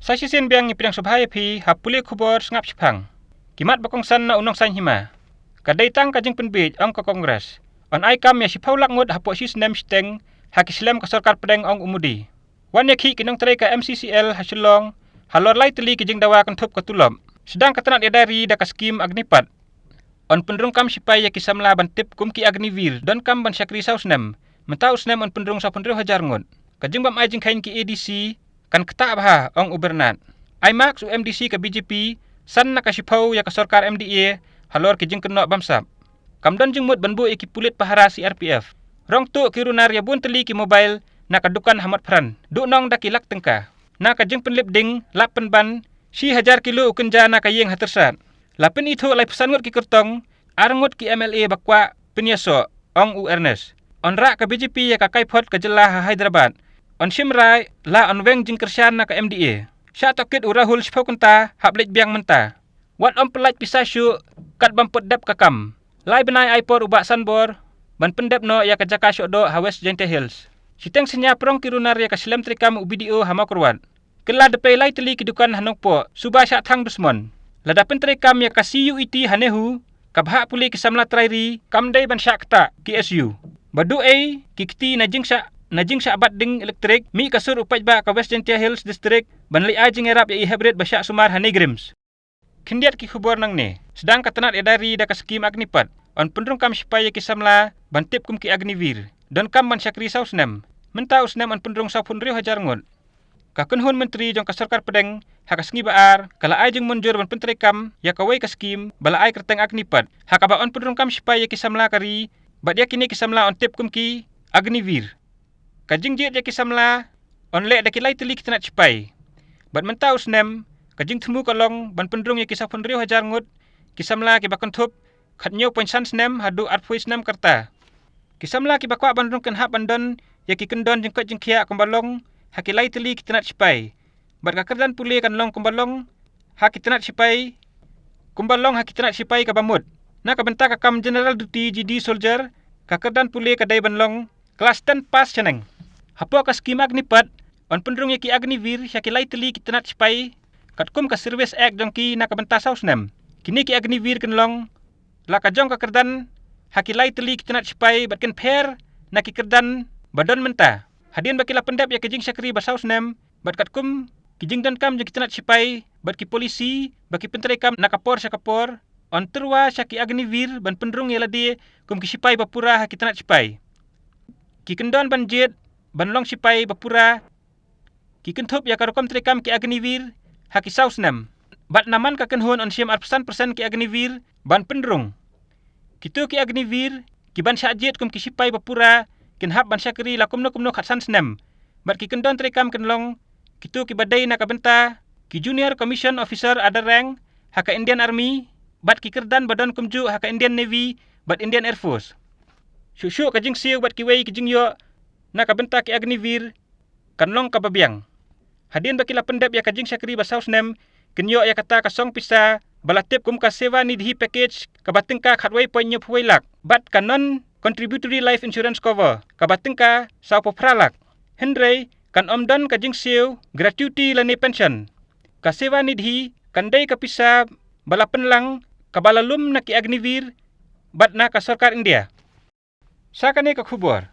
Sa sisin biang ni pidang subhaya phi hapuli khubor ngap sipang. Kimat bakongsan na unong san hima. Kadai tang kajing penbij ong ke kongres. On ai kam ya sipaulak ngut hapo sis nem steng hakislam ka sarkar pedeng ong umudi. Wan yakhi kinong trai ka MCCL hasilong halor lai teli kijing dawa kan thup katulom. Sedang katanat yadari da ka skim agnipat. On pendrung kam sipai ya kisamla bantip kum ki agnivir don kam ban syakri saus nem. Mentau snem on pendrung sa pendrung hajar ngut. Kajing bam ai jing kain ki ADC kan keta bah ong ubernat. Ai max UMDC ke BJP san na kasipau ya ka sarkar MDA halor kijing kenok bamsap. Kamdon jing mut banbu iki pulit pahara CRPF. Rong tu kirunar ya bun teli ki mobile na kadukan hamat pran. Du nong da kilak tengka. Na kajing penlip ding lapen ban si hajar kilo ukenja na kayeng hatersat. Lapen itu lai pesan ngut ki kertong arngut ki MLA bakwa penyaso ong u Ernest. On rak ke BJP ya ka kaipot ke jelah Hyderabad. On Shimrai la on weng jing kersian na ka MDA. Sya tokit urahul sipau kenta hablik biang menta. Wat om pelaj pisasyu kat bamput dep kakam. Lai benai aipor ubak sanbor ban pendep no ya ka jaka syokdo ha West Jente Hills. Siteng senya prong kirunar ya ka silem trikam u video hama kurwat. Kela depai lai teli kidukan hanokpo suba syak thang dusmon. Ladapen trikam ya ka CUET hanehu kabha puli kisamla trairi kamdai ban syak ta KSU. Badu ai kikti najing syak abat ding elektrik mi kasur upaj ba ka West Jente Hills district ban li ajing erap ya i hybrid basyak sumar hanegrims. Kindiat ki khubor nang ne. Sedang katanat edari da ka skim agnipat. On pendrung kam supaya kisamla bantip kum ki agnivir. Don kam ban syakri saus nem. Mentau snem on pendrung sapun riu hajar ngut. Ka kenhun menteri jong ka sarkar pedeng haka sengi baar kala ai jeng munjur ban penteri kam ya ka wei ka skim bala ai kerteng agnipat. Haka ba on pendrung kam supaya kisamla kari bat ya kini kisamla on tip kum ki agnivir. Kajing jet ya kisamla on le da kilai teli kitanat sipai. Bat mentau snem kajing temu kolong ban pendrung ya kisah pun riu hajar ngut kisamla ki bakon thup khatnyo poinsan snem hadu arpui snem kerta. Kisamla ki bakwa bandung kan hap bandon ya ki kendon jengkot jengkia kumbalong hakilai teli kitanat sipai. Bat kakerdan puli kan long kumbalong hakitanat sipai kumbalong hakitanat sipai ka bamut. Na kabenta ka kam general duty GD soldier kakerdan puli kadai banlong kelas 10 pas ceneng. Hapo ka skim agnipat on pendrung ya ki agnivir hakilai teli kitanat sipai katkum ka service act jongki na kabenta saus nem. Kini ki agnivir kenlong la kajong ka kerdan hakilai teli kitanat sipai batken pher na ki kerdan badon menta. Hadin bakila pendap ya kijing syakri basaus nem bat katkum kijing don kam jeng kitanat sipai bat ki polisi baki penteri kam na kapor syakapor on terwa syaki agnivir ban pendrung ya ladi kum ki sipai bapura hakitanat sipai. Ki kendon ban jet ban long sipai bapura ki kentup ya karokom trikam ki agnivir haki saus nem. Bat naman ka kenhun on siam 100% ki agnivir ban pendrung. Kitu ki agnivir ki ban syajit kum ki sipai bapura kin hap ban syakri la kumno khatsan snem. Bat ki kendon trikam kenlong kitu ki badai na kabenta ki junior commission officer ada rank haka Indian Army bat ki kerdan badon kumju haka Indian Navy bat Indian Air Force. Syuk kajing siu bat ki wei kijing yo na kabenta ki agnivir kanlong kababiang. Hadin bakila pendap ya kajing syakri basaus nem kenyo ya kata kasong pisa balatip kum ka sewa nidhi package kabatingka khatway point nyup huwailak bat kanon contributory life insurance cover kabatingka sa popralak hendrei kan omdon kajing siu gratuity lani pension ka sewa nidhi kandai kapisa balapen lang kabalalum na ki agnivir bat na ka sarkar India. Sakane ka khubor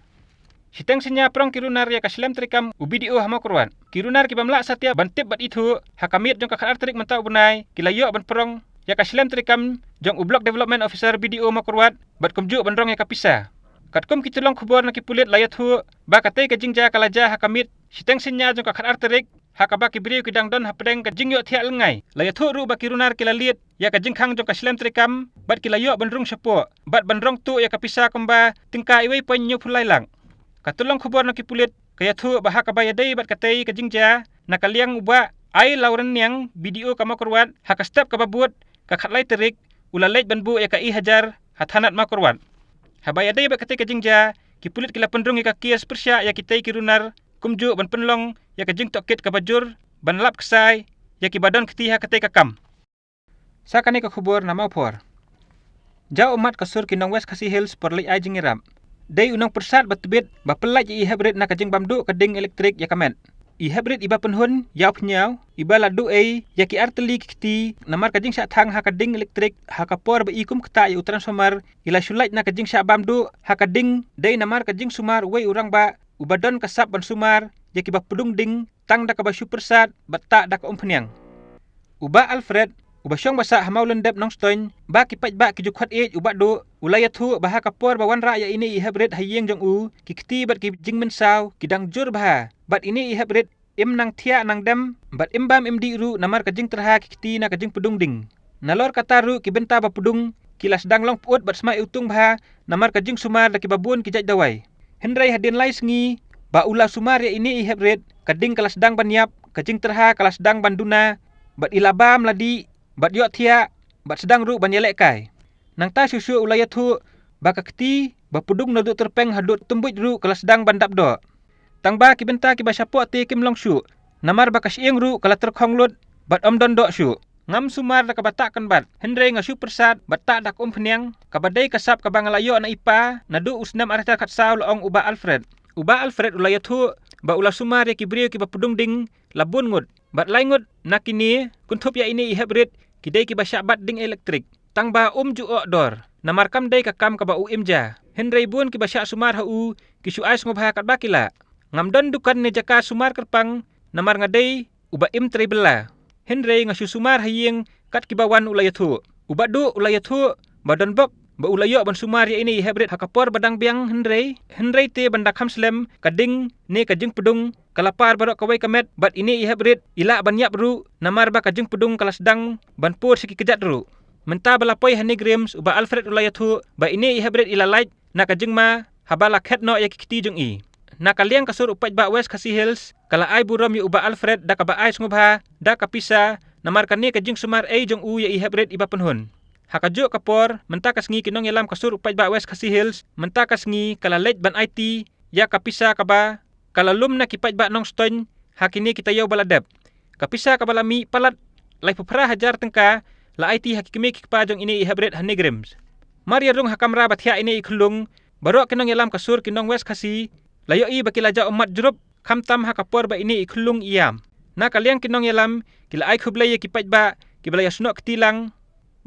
Siteng senya prong kirunar ya kaslem trikam ubidio hama kurwan. Kirunar ki bamla satya bantip bat itu hakamit jong kakar trik mentau bunai kilayo ban prong ya kaslem trikam jong block development officer BDO makurwat bat kumju bandrong ya kapisa. Katkum kitulong khubor na kipulit layat hu ba katay kajingja kalaja hakamit siteng senya jong kakar trik hakaba kibriu kidang don hapdeng kajing yo thia lengai. Layat hu ru ba kirunar kilalit ya kajing khang jong kaslem trikam bat kilayo bandrong syapo bat bandrong tu ya kapisa kumba tingka iwei panyo pulai lang. Katulong khubor na kipulit kaya thu baha kabayadai bat katay kajingja nakaliang uba ay lauren yang video kamakurwat hakastep kababut kakhatlay terik ulalej banbu ya kai hajar hathanat makurwat. Habayadai bat katay kajingja kipulit kila pendrung ya kias persya ya kitay kirunar kumju ban penlong ya kajing tokit kabajur ban lap kesai ya kibadon ketiha katay kakam. Sakani ka khubor na maupor. Ja umat kasur kinong West Khasi Hills perli ay jingirap. Day unang persat batbit bapelaj i hybrid na kajing bamdu kading elektrik ya kamet. I hybrid iba penhun yaw pnyau iba ladu ya ki arteli kiti namar kajing syak thang hakading elektrik hakapor ba ikum keta ya transformer ila shulait na kajing syak bamdu hakading dei namar kajing sumar wei urang ba ubadon kasap ban sumar ya ki ba pudung ding tang da ka ba supersat batak da ka umpnyang uba Alfred uba syong basa hamau lendep nong stoin ba ki paj ba ki jukhot uba do ulayathu bah kapor bawan ra ya ini I hybrid hayeng jong u ki kti bat ki jing men saw ki dang jur bah bat ini I hybrid im nang thia nang dem bat imbam imdi ru namar ka jing terha ki kti na ka jing pudung ding nalor kata ru ki benta ba pudung kilas dang long puot bat smai utung bah namar ka jing sumar da ki babun ki jaj dawai hendrai hadin lai sengi ba ula sumar ya ini I hybrid kading kelas dang banyap ka jing terha kelas dang banduna bat ilabam ladi bat yok thia bat sedang ru banyelek kai nang ta susu ulayathu baka kti ba pudung nadu terpeng hadut tumbuj ru kelas dang bandap do tang ba ki benta ki ba syapo te kim long syu namar baka sieng ru kala terkhong lut bat om don do syu ngam sumar da ka batak kan bat hendrei nga syu persat batak dak phneng ka badai kasap ka bangalayo na ipa nadu usnam arta khat saw long uba Alfred ulayathu ba ula sumar ya ki brio ki ba pudung ding labun ngut bat lai ngut nakini kuntup ya ini I hybrid kidai ki ba syabat ding elektrik tang ba ju dor namar kam dai ka kam ka ba imja hendrei bun ki ba syak sumar hu ki su ais ngobha kat bakila ngamdon dukan ne jaka sumar kerpang namar ngadai uba im trebela hendrei ngasu sumar hayeng kat ki bawan ulayathu uba du ulayathu badan bok ba ulayo ban sumar ya ini I hybrid hakapor badang biang hendrei te banda kham slem kading ne ka jing pudung kalapar barok kawai kamet bat ini I hybrid ila ban yap ru namar ba ka jing pudung kalas dang ban pur siki kejat ru menta balapoi hanigrams uba Alfred ulayathu ba ini I hybrid ila light na ka jing ma habala khet no ya kiti jong I na kaliang kasur upaj ba West Khasi Hills kala ai burom yu uba Alfred da ka ba ai ngobha da ka pisa namar ka ne ka jing sumar jong u ya I hybrid iba penhun hakajo kapor menta kasngi kinong yalam kasur upaj ba West Khasi Hills menta kasngi kala late ban IT ya kapisa ka ba kala lum na kipaj ba nong stoin hakini kita yaw baladep kapisa ka balami palat lai pupra hajar tengka la IT hakikimi kikpa jong ini I hybrid hanigrams maria rung hakamra bathia ini ikhulung barok kinong yalam kasur kinong West Khasi layo I bakila ja umat jurup khamtam hakapor ba ini ikhulung iam na kaliang kinong yalam kila ai khublai kipaj ba kibalaya sunok ketilang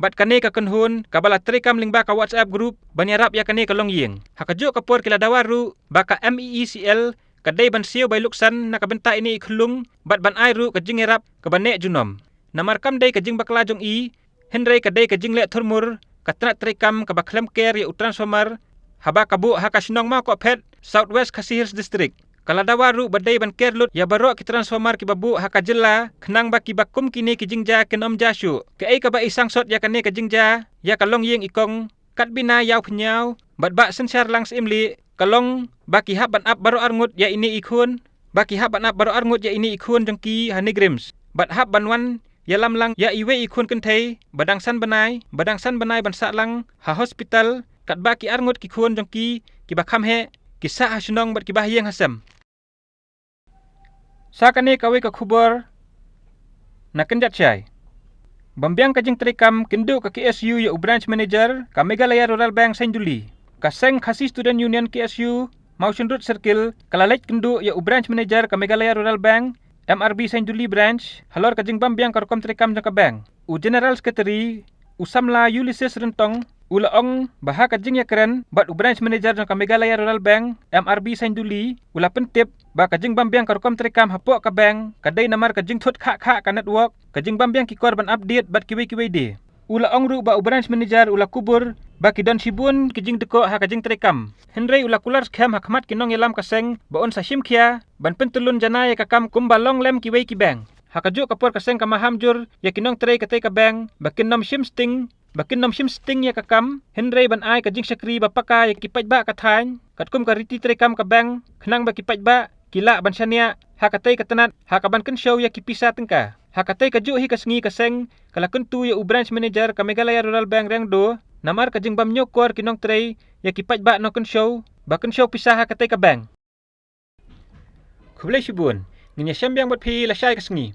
bat kane ka kenhun kabala trekam lingba ka WhatsApp group banyarap ya kane ka long yeng hakajo kapor kila dawaru baka MECL kadai ban siu bai luksan na kabenta ini ikhlung bat ban ai ru ka jingerap ka bane junom namar kam dai ka jing bakla jong I hendrei kadai ka jing le thurmur ka trat trekam ka baklem care ya transformer haba kabu hakasinong ma ko phet Southwest Khasi Hills District kala dawaru badai ban kerlut ya barok ki transformer ki babu hakajela khnang ba ki bakum kini ki jingja kenom jashu ke ai ka ba isang sot ya kane ka jingja ya kalong yeng ikong kat bina yaw phnyau bat ba sensyar langs imli kalong ba ki hab ban ap baro arngut ya ini ikhun ba ki hab ban ap baro arngut ya ini ikhun jongki hanigrams bat hab ban wan ya lamlang ya iwe ikhun kenthei badang san banai ban saklang ha hospital kat ba ki arngut ki khun jongki ki ba kham he kisah hasunong bat ki ba yeng hasam sakane kawe ka khubor na kenjat chai bambiang ka jing trekam kindu ka KSU ya branch manager ka Meghalaya Rural Bank Saint Juli ka Seng Khasi Student Union KSU Mausion Road Circle kalalait kindu ya branch manager ka Meghalaya Rural Bank MRB Saint Juli branch halor ka jing bambiang ka rokom trekam jang ka bank u general secretary usamla Ulysses Rentong ulaong baha ka jing ya keren bat u branch manager jang ka Meghalaya Rural Bank MRB Saint Juli ula pentip ba ka jing bambiang ka rokom trekam hapo ka bank kadai namar ka jing thut kha ka network ka jing bambiang ki korban update bat kiwi de ulaong ru ba u branch manager ula kubur ba ki don sibun ki jing deko ha ka jing trekam hendrei ula kular scam hakmat kinong yalam ka seng ba on sa shimkhia ban pentulun janai ka kam kumbalong lem kiwi ki bank hakajo kapor ka seng ka mahamjur ya kinong trei ka te ka bank ba kinom shim sting ya ka kam hendrei ban ai ka jing sakri ba paka ya ki paj ba ka thain katkum ka riti trekam ka bank khnang ba ki paj ba kila ban syania hakatai ka tanat hakaban kan show ya ki pisa tengka hakatai ka ju hi ka sengi ka seng kala kuntu ya u branch manager ka Meghalaya Rural Bank reng do namar ka jing bam nyokor kinong trei ya ki paj ba no kan show pisa hakatai ka bank khublai shibun nginya syambiang bat phi la syai ka sengi